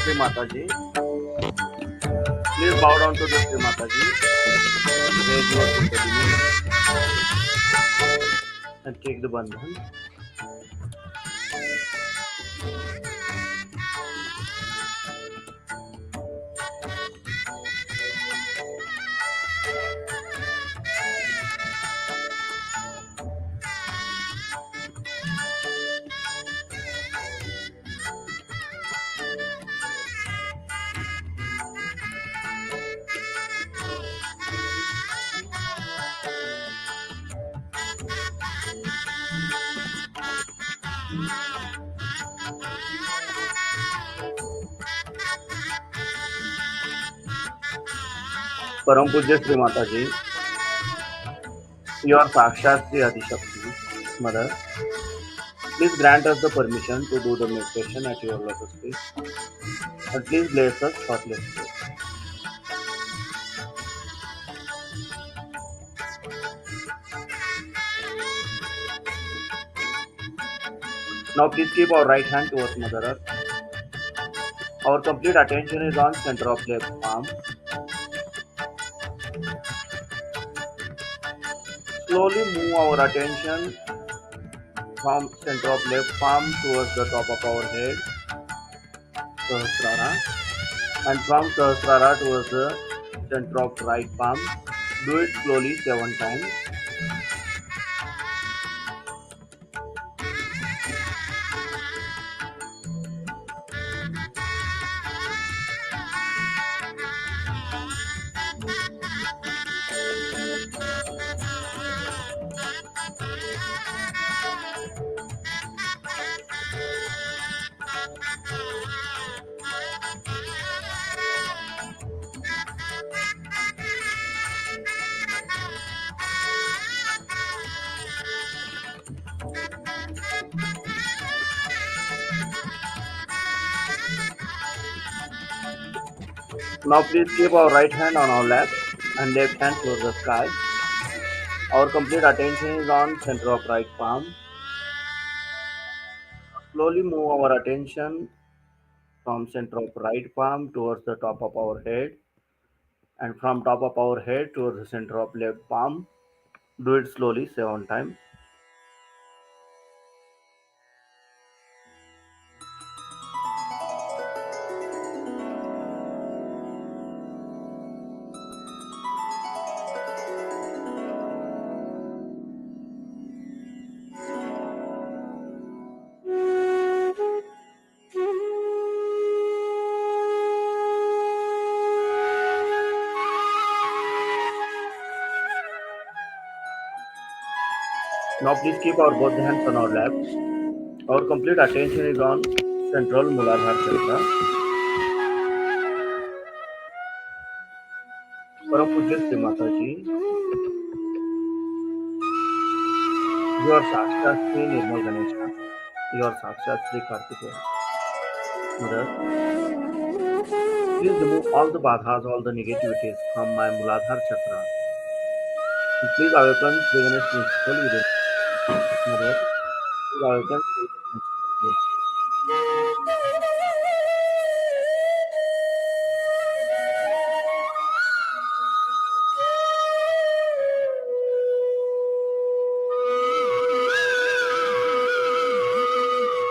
Shri Mataji. Please bow down to the Shri Mataji. Raise your kundalini and take the bandhan. Param Pujya Shri Mataji, your Sakshat Shri Adishakti, Mother, please grant us the permission to do the meditation at your lotus feet, and please bless us thoughtlessly. Now please keep our right hand towards Mother Earth. Our complete attention is on center of left palm. Slowly move our attention from center of left palm towards the top of our head, Sahasrara, and from Sahasrara towards the center of right palm. Do it slowly 7 times. Now please keep our right hand on our lap and left hand towards the sky. Our complete attention is on center of right palm. Slowly move our attention from center of right palm towards the top of our head, and from top of our head towards the center of left palm. Do it slowly 7 times. Now please keep our both hands on our lap. Our complete attention is on central Muladhara chakra. Param Pujya Shri Mataji, your Sakshat Shri Nirmal Ganesha, your Sakshat Shri Kartikeya. Mother, please remove all the badhas, all the negativities from my Muladhara chakra. And please awaken Shri Ganesh principle within. Mother, please awaken Shri Ganesh principle within.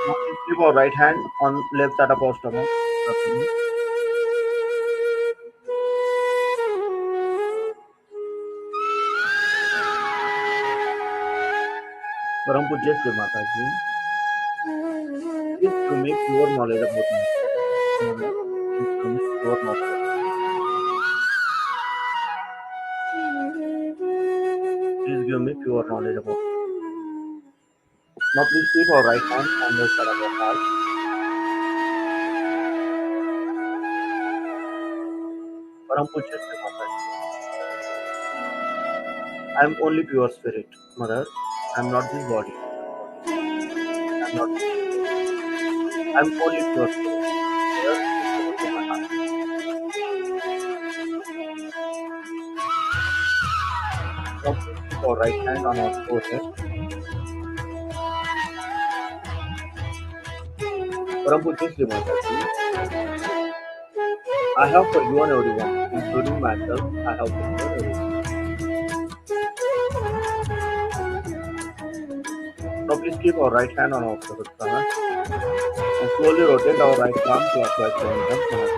Now please keep our right hand on left side of our stomach. Param Pujya Shri Mataji, please give me pure knowledge about myself. Mother, please give me pure knowledge. Please give me pure knowledge about myself. Now please keep our right hand on the side of your heart. Param Pujya Shri Mataji, I am only pure spirit. Mother, I am not this body. I am not this ego. I am only pure spirit. Mother, please come into my heart. Now please keep our right hand on our forehead. Param Pujya Shri Mataji, I have forgiven everyone, including myself. I have forgiven everyone. Now please keep our right hand on our Sahasrara and slowly rotate our right palm clockwise 7 times. Namaste.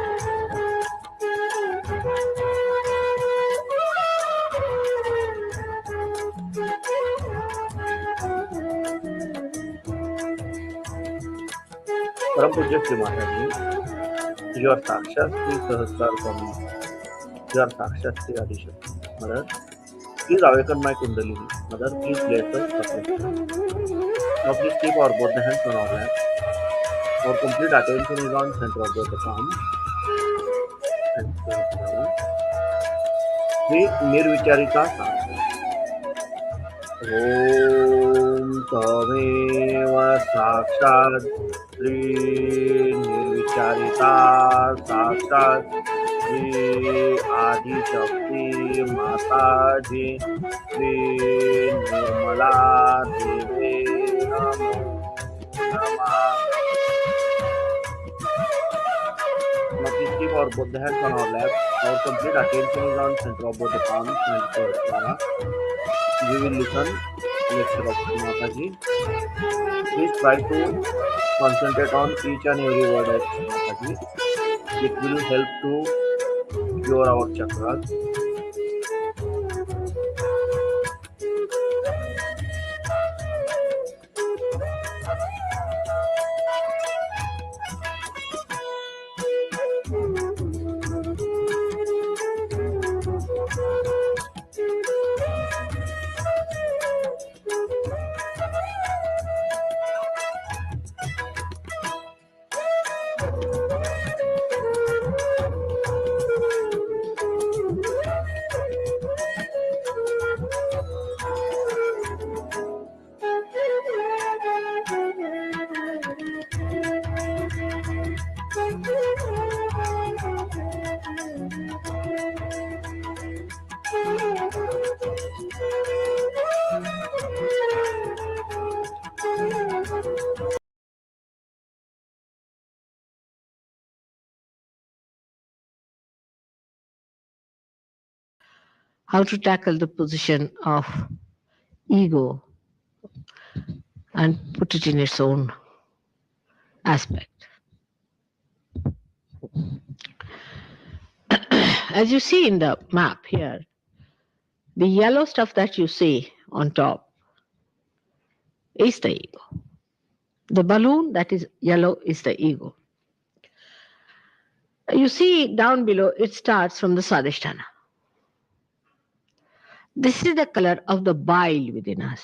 Param Pujya Shri Mataji, you are Sakshat Shri Sahasrar Swami. You are Sakshat Shri Adishakti. Mother, please awaken my Kundalini. Mother, please bless us perfectly. Now please keep our both the hands on our lap. Our complete attention is on center of both the palms and Sahasrara. Shri Nirvicharita Sakshat. ॐ तमेव साक्षात् श्रीनिर्विचारिता साक्षात् श्री आदिशक्ति माताजी श्री निर्मला देवी नमो नमः. Now please keep our both the hands on our lap. Our complete attention is on center of both the palms and Sahasrara. We will listen lecture of Shri Mataji. Please try to concentrate on each and every word of Shri Mataji. It will help to cure our chakras. How to tackle the position of ego and put it in its own aspect. As you see in the map here, the yellow stuff that you see on top is the ego. The balloon that is yellow is the ego. You see down below, it starts from the Swadhisthana. This is the color of the bile within us.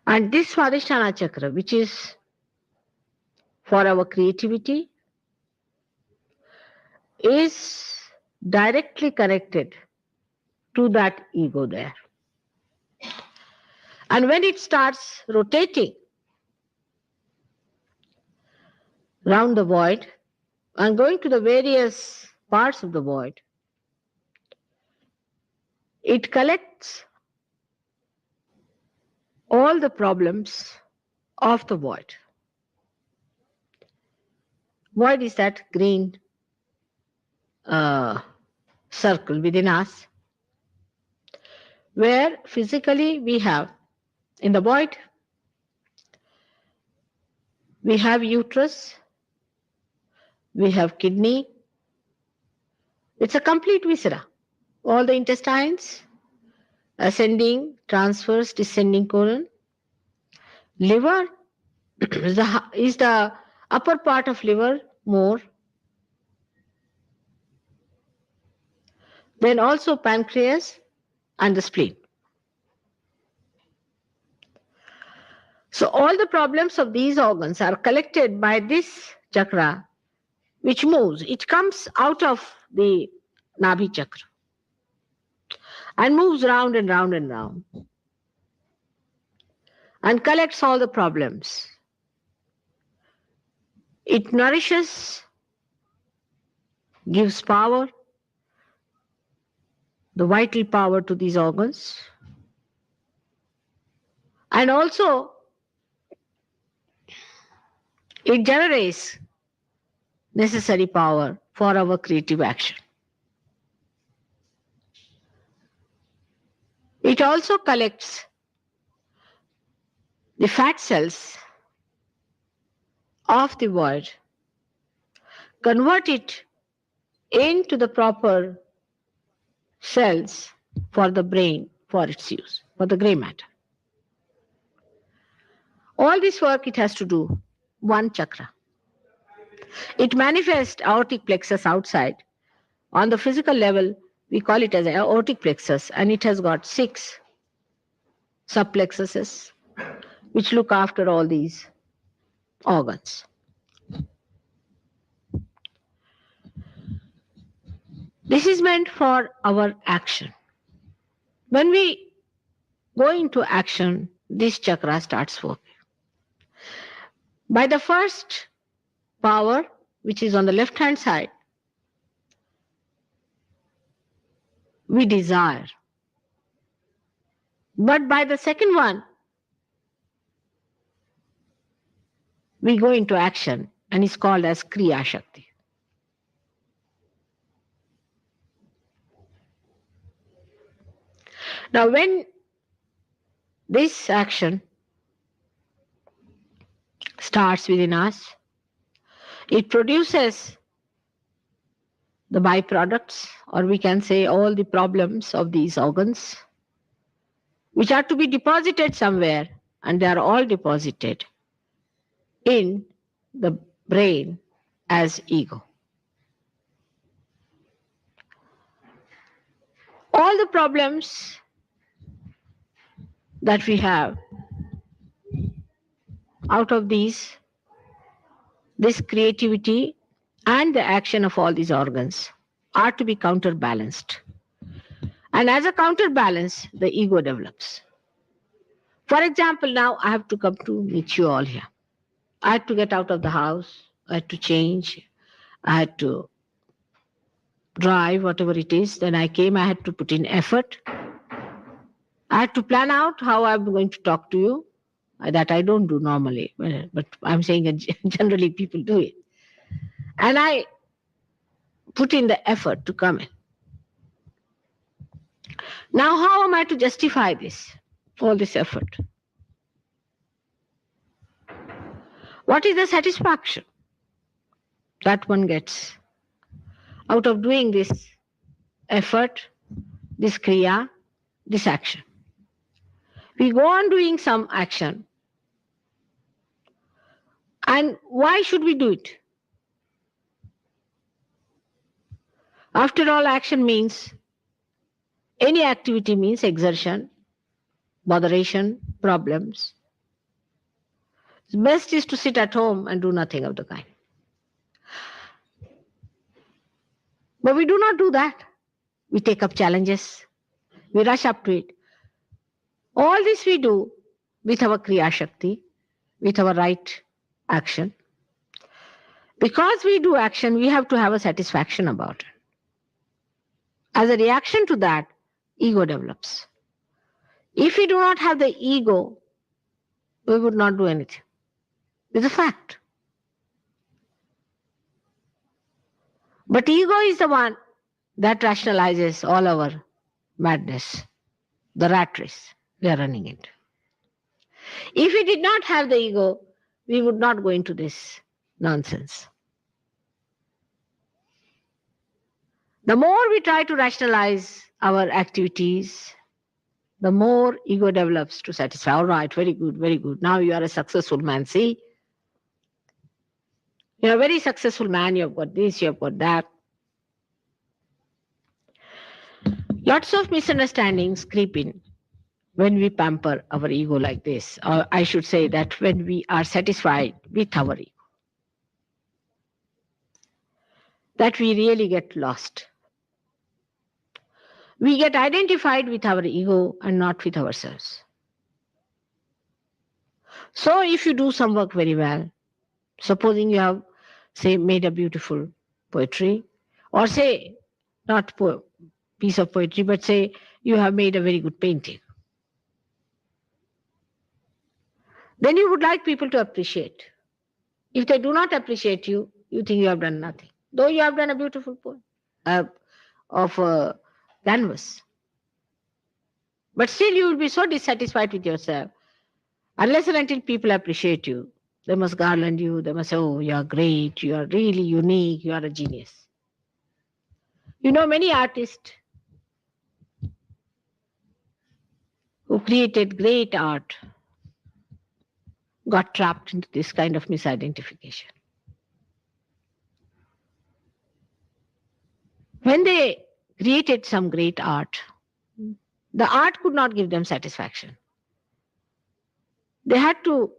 And this Swadhisthana chakra, which is for our creativity, is directly connected to that ego there. And when it starts rotating round the void and going to the various parts of the void, it collects all the problems of the void. Void is that green circle within us, where physically we have, in the void, we have uterus, we have kidney. It's a complete viscera. All the intestines, ascending, transverse, descending colon. Liver is the upper part of liver more. Then also pancreas and the spleen. So all the problems of these organs are collected by this chakra, which moves. It comes out of the Nabhi chakra and moves round and round and round and collects all the problems. It nourishes, gives power, the vital power to these organs, and also It generates necessary power for our creative action. It also collects the fat cells of the void, convert it into the proper cells for the brain for its use, for the gray matter. All this work it has to do one chakra. It manifests aortic plexus outside. On the physical level, we call it as aortic plexus, and it has got 6 subplexuses which look after all these organs. This is meant for our action. When we go into action, this chakra starts working. By the first power, which is on the left hand side, we desire. But by the second one, we go into action, and it's called as Kriya Shakti. Now, when this action starts within us, it produces the byproducts, or we can say all the problems of these organs, which are to be deposited somewhere, and they are all deposited in the brain as ego. All the problems that we have out of these, this creativity and the action of all these organs are to be counterbalanced. And as a counterbalance, the ego develops. For example, now I have to come to meet you all here. I had to get out of the house, I had to change, I had to drive, whatever it is. Then I came, I had to put in effort. I had to plan out how I'm going to talk to you. That I don't do normally, but I'm saying that generally people do it. And I put in the effort to come in. Now, how am I to justify this, all this effort? What is the satisfaction that one gets out of doing this effort, this kriya, this action? We go on doing some action. And why should we do it? After all, action means, any activity means exertion, botheration, problems. The best is to sit at home and do nothing of the kind. But we do not do that. We take up challenges. We rush up to it. All this we do with our Kriya Shakti, with our right action. Because we do action, we have to have a satisfaction about it. As a reaction to that, ego develops. If we do not have the ego, we would not do anything. It's a fact. But ego is the one that rationalizes all our madness, the rat race we are running into. If we did not have the ego, we would not go into this nonsense. The more we try to rationalize our activities, the more ego develops to satisfy. All right, very good, very good. Now you are a successful man. See, you're a very successful man. You've got this, you've got that. Lots of misunderstandings creep in when we pamper our ego like this. Or I should say that when we are satisfied with our ego, that we really get lost. We get identified with our ego and not with ourselves. So if you do some work very well, supposing you have, say, made a beautiful poetry, or say, not piece of poetry, but say you have made a very good painting, then you would like people to appreciate. If they do not appreciate you, you think you have done nothing. Though you have done a beautiful poem uh, of canvas. But still you will be so dissatisfied with yourself. Unless and until people appreciate you, they must garland you, they must say, oh, you are great, you are really unique, you are a genius. You know, many artists who created great art got trapped into this kind of misidentification. When they created some great art, the art could not give them satisfaction. They had to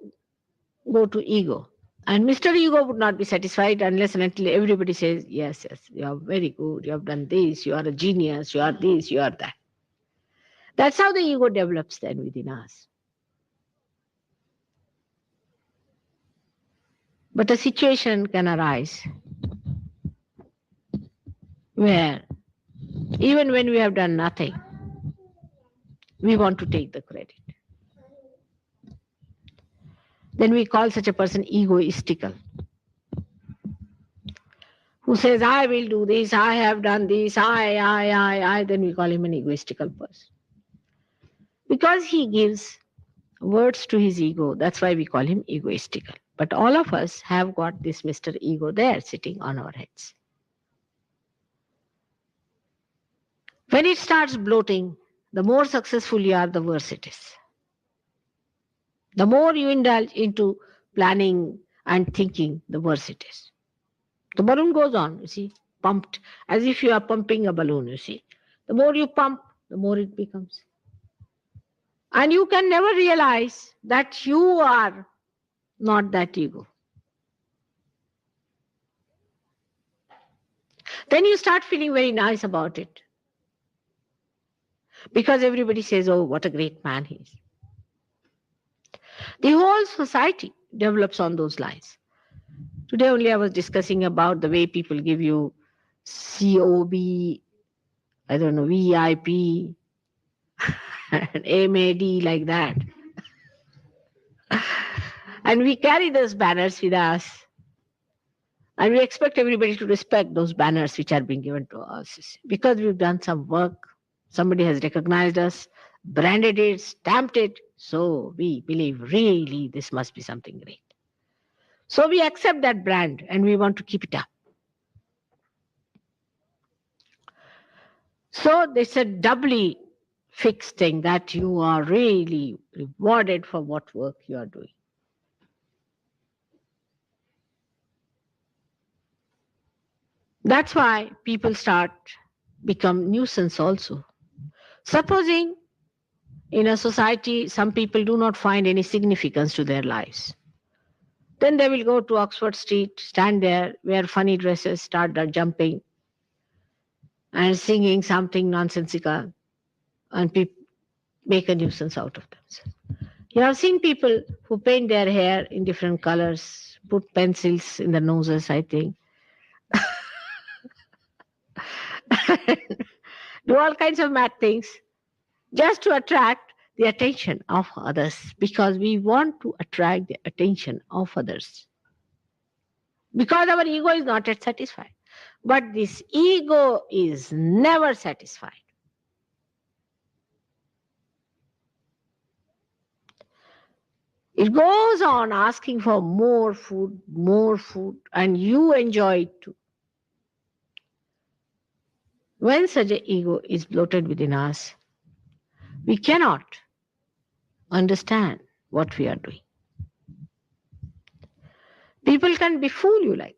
go to ego. And Mr. Ego would not be satisfied unless and until everybody says, yes, yes, you are very good, you have done this, you are a genius, you are this, you are that. That's how the ego develops then within us. But a situation can arise where even when we have done nothing, we want to take the credit. Then we call such a person egoistical, who says, I will do this, I have done this, I, then we call him an egoistical person. Because he gives words to his ego, that's why we call him egoistical. But all of us have got this Mr. Ego there sitting on our heads. When it starts bloating, the more successful you are, the worse it is. The more you indulge into planning and thinking, the worse it is. The balloon goes on, you see, pumped, as if you are pumping a balloon, you see. The more you pump, the more it becomes. And you can never realize that you are not that ego. Then you start feeling very nice about it. Because everybody says, oh, what a great man he is. The whole society develops on those lines. Today only I was discussing about the way people give you COB, I don't know, VIP, and MAD like that. And we carry those banners with us. And we expect everybody to respect those banners which are being given to us. Because we've done some work, somebody has recognized us, branded it, stamped it. So we believe really this must be something great. So we accept that brand and we want to keep it up. So it's a doubly fixed thing that you are really rewarded for what work you are doing. That's why people start become nuisance also. Supposing in a society some people do not find any significance to their lives, then they will go to Oxford Street, stand there, wear funny dresses, start jumping and singing something nonsensical, and make a nuisance out of themselves. You have seen people who paint their hair in different colors, put pencils in the noses, I think, do all kinds of mad things just to attract the attention of others, because we want to attract the attention of others. Because our ego is not yet satisfied. But this ego is never satisfied. It goes on asking for more food, and you enjoy it too. When such an ego is bloated within us, we cannot understand what we are doing. People can befool you like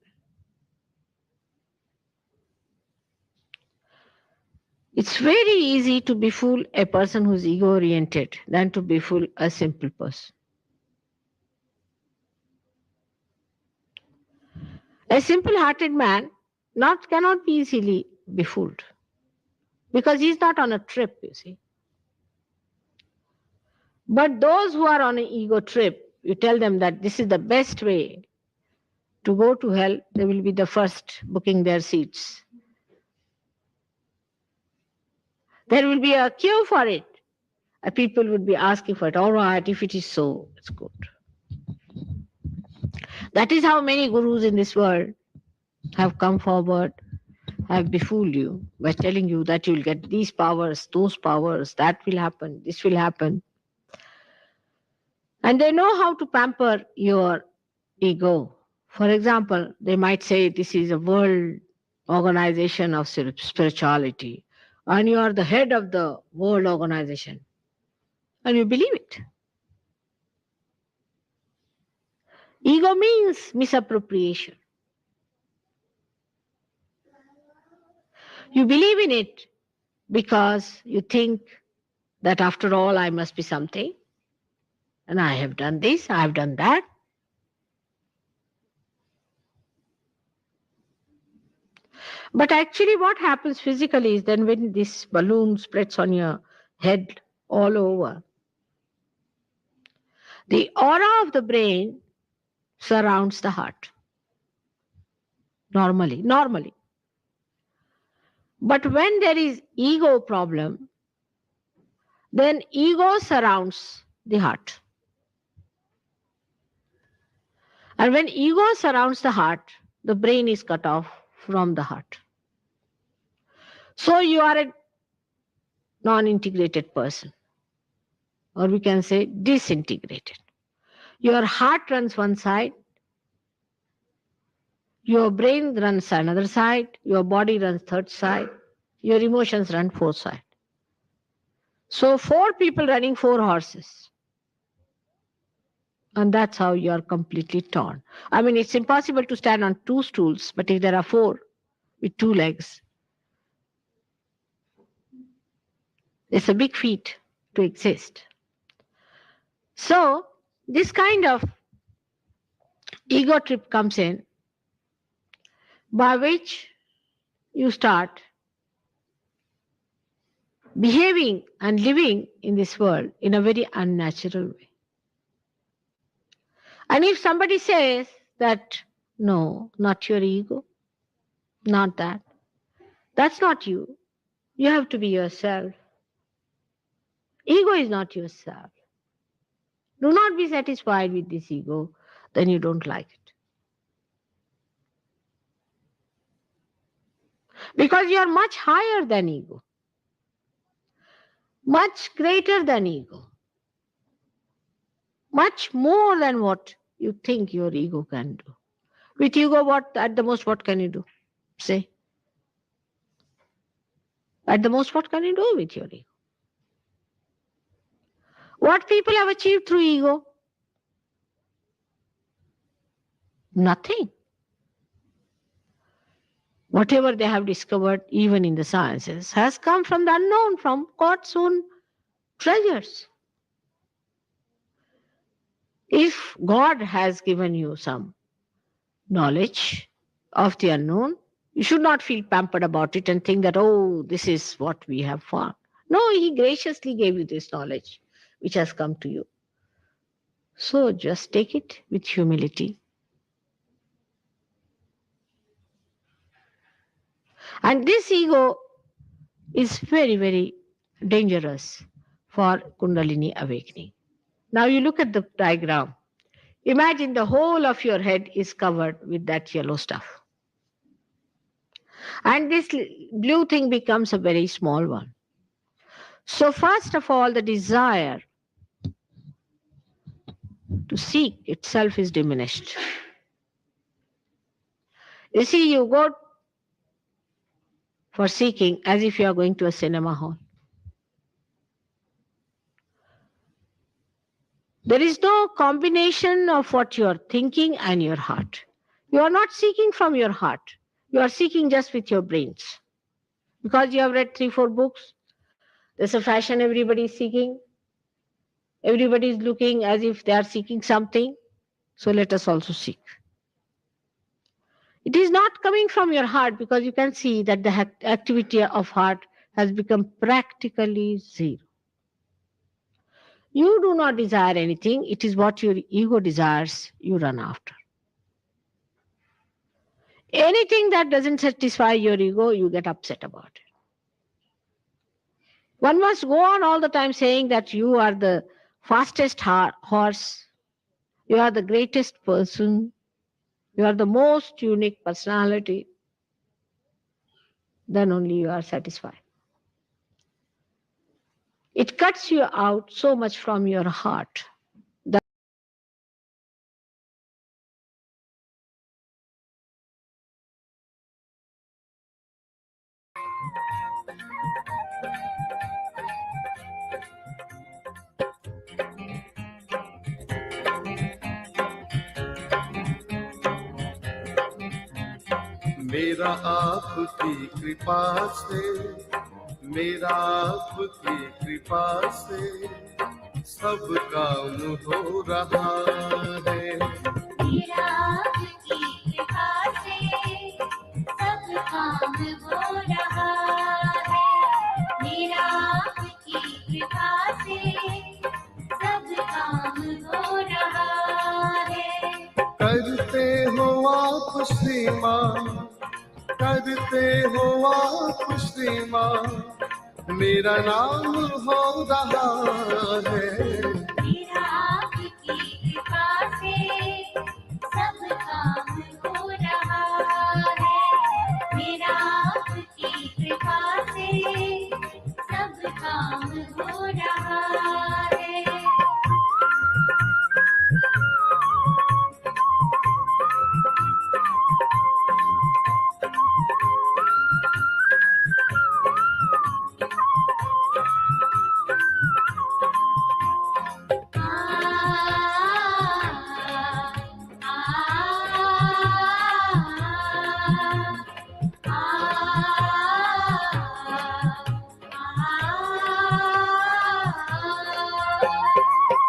that. It's very easy to befool a person who's ego oriented than to befool a simple person. A simple hearted man cannot be easily befooled because he's not on a trip, you see. But those who are on an ego trip, you tell them that this is the best way to go to hell, they will be the first booking their seats. There will be a queue for it. People would be asking for it. All right, if it is so, it's good. That is how many gurus in this world have come forward, have befooled you by telling you that you'll get these powers, those powers, that will happen, this will happen. And they know how to pamper your ego. For example, they might say this is a world organization of spirituality, and you are the head of the world organization, and you believe it. Ego means misappropriation. You believe in it because you think that after all, I must be something, and I have done this, I have done that. But actually, what happens physically is then when this balloon spreads on your head all over, the aura of the brain surrounds the heart normally. But when there is ego problem, then ego surrounds the heart. And when ego surrounds the heart, the brain is cut off from the heart. So you are a non-integrated person, or we can say disintegrated. Your heart runs one side, your brain runs another side, your body runs third side, your emotions run fourth side. So four people running four horses. And that's how you are completely torn. I mean, it's impossible to stand on two stools, but if there are four with two legs, it's a big feat to exist. So this kind of ego trip comes in, by which you start behaving and living in this world in a very unnatural way. And if somebody says that, no, not your ego, not that, that's not you. You have to be yourself. Ego is not yourself. Do not be satisfied with this ego, then you don't like it. Because you are much higher than ego, much greater than ego, much more than what you think your ego can do. With ego, what at the most, what can you do? Say. At the most, what can you do with your ego? What people have achieved through ego? Nothing. Whatever they have discovered, even in the sciences, has come from the unknown, from God's own treasures. If God has given you some knowledge of the unknown, you should not feel pampered about it and think that, oh, this is what we have found. No, He graciously gave you this knowledge which has come to you. So just take it with humility. And this ego is very, very dangerous for Kundalini awakening. Now you look at the diagram. Imagine the whole of your head is covered with that yellow stuff. And this blue thing becomes a very small one. So first of all, the desire to seek itself is diminished. You see, you go for seeking as if you are going to a cinema hall. There is no combination of what you are thinking and your heart. You are not seeking from your heart. You are seeking just with your brains. Because you have read 3-4 books, there's a fashion everybody is seeking. Everybody is looking as if they are seeking something. So let us also seek. It is not coming from your heart because you can see that the activity of heart has become practically zero. You do not desire anything. It is what your ego desires, you run after. Anything that doesn't satisfy your ego, you get upset about it. One must go on all the time saying that you are the fastest horse, you are the greatest person, you are the most unique personality, then only you are satisfied. It cuts you out so much from your heart. मेरा आपकी कृपा से, मेरा आपकी कृपा से सब काम हो रहा है। मेरा आपकी कृपा से सब काम हो रहा है। मेरा आपकी कृपा से सब काम हो रहा है। करते हो आप श्री माँ, करते हो आप श्री माँ, मेरा नाम हो रहा है। मेरा आपकी कृपा से सब काम हो रहा है। मेरा आपकी कृपा से सब काम हो रहा है।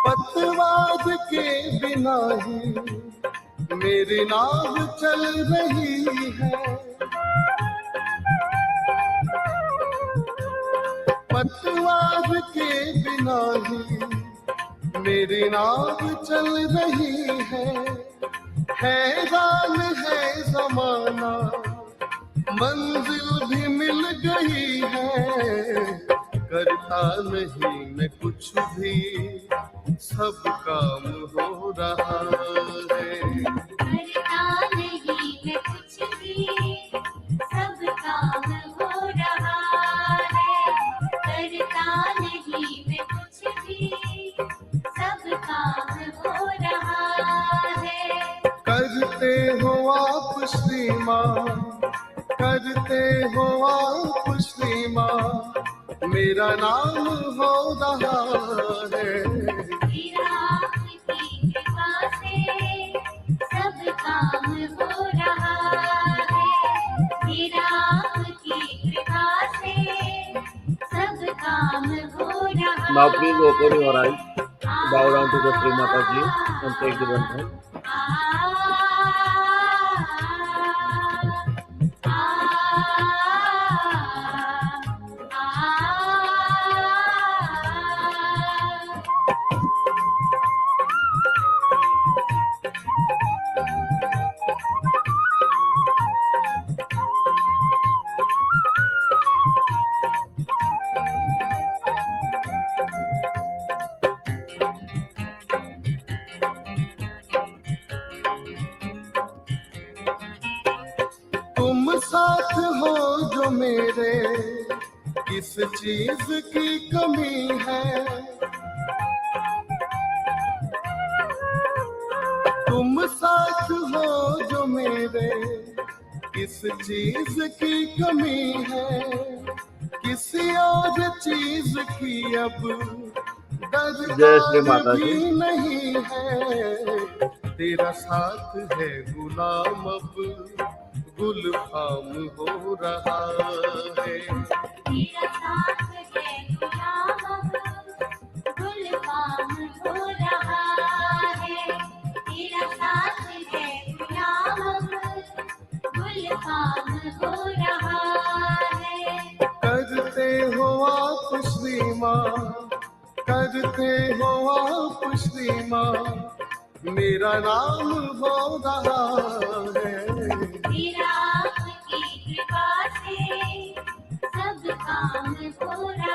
पतवार के बिना ही मेरी नाव चल रही है। पतवार के बिना ही मेरी नाव चल रही है। हैरान है ज़माना, मंजिल भी मिल गई है। करता नहीं मैं कुछ भी, सब काम हो रहा है। करता नहीं मैं कुछ भी, सब काम हो रहा है। करता नहीं मैं कुछ भी, सब काम हो रहा है। करते हो आप श्री माँ, करते हो आप श्री माँ, मेरा नाम हो रहा है। मेरा आपकी कृपा से सब काम हो रहा है। मेरा आपकी कृपा से सब काम हो रहा Now please open your eyes, bow down to the Shri है। Mataji and take the bandhan. तुम साथ हो जो मेरे, किस चीज की कमी है। तुम साथ हो जो मेरे, किस चीज की कमी है। किसी और चीज की अब जय श्री दरकार माता भी जी। नहीं है। तेरा साथ है गुलाम, अब गुल फाम हो रहा है। तेरा साथ है गुलाम, गुल फाम हो रहा है। तेरा साथ है गुलाम, गुल फाम हो रहा है। करते हो आप श्री माँ, करते हो आप श्री माँ, मेरा नाम हो रहा है। मेरा आपकी कृपा से सब काम हो रहा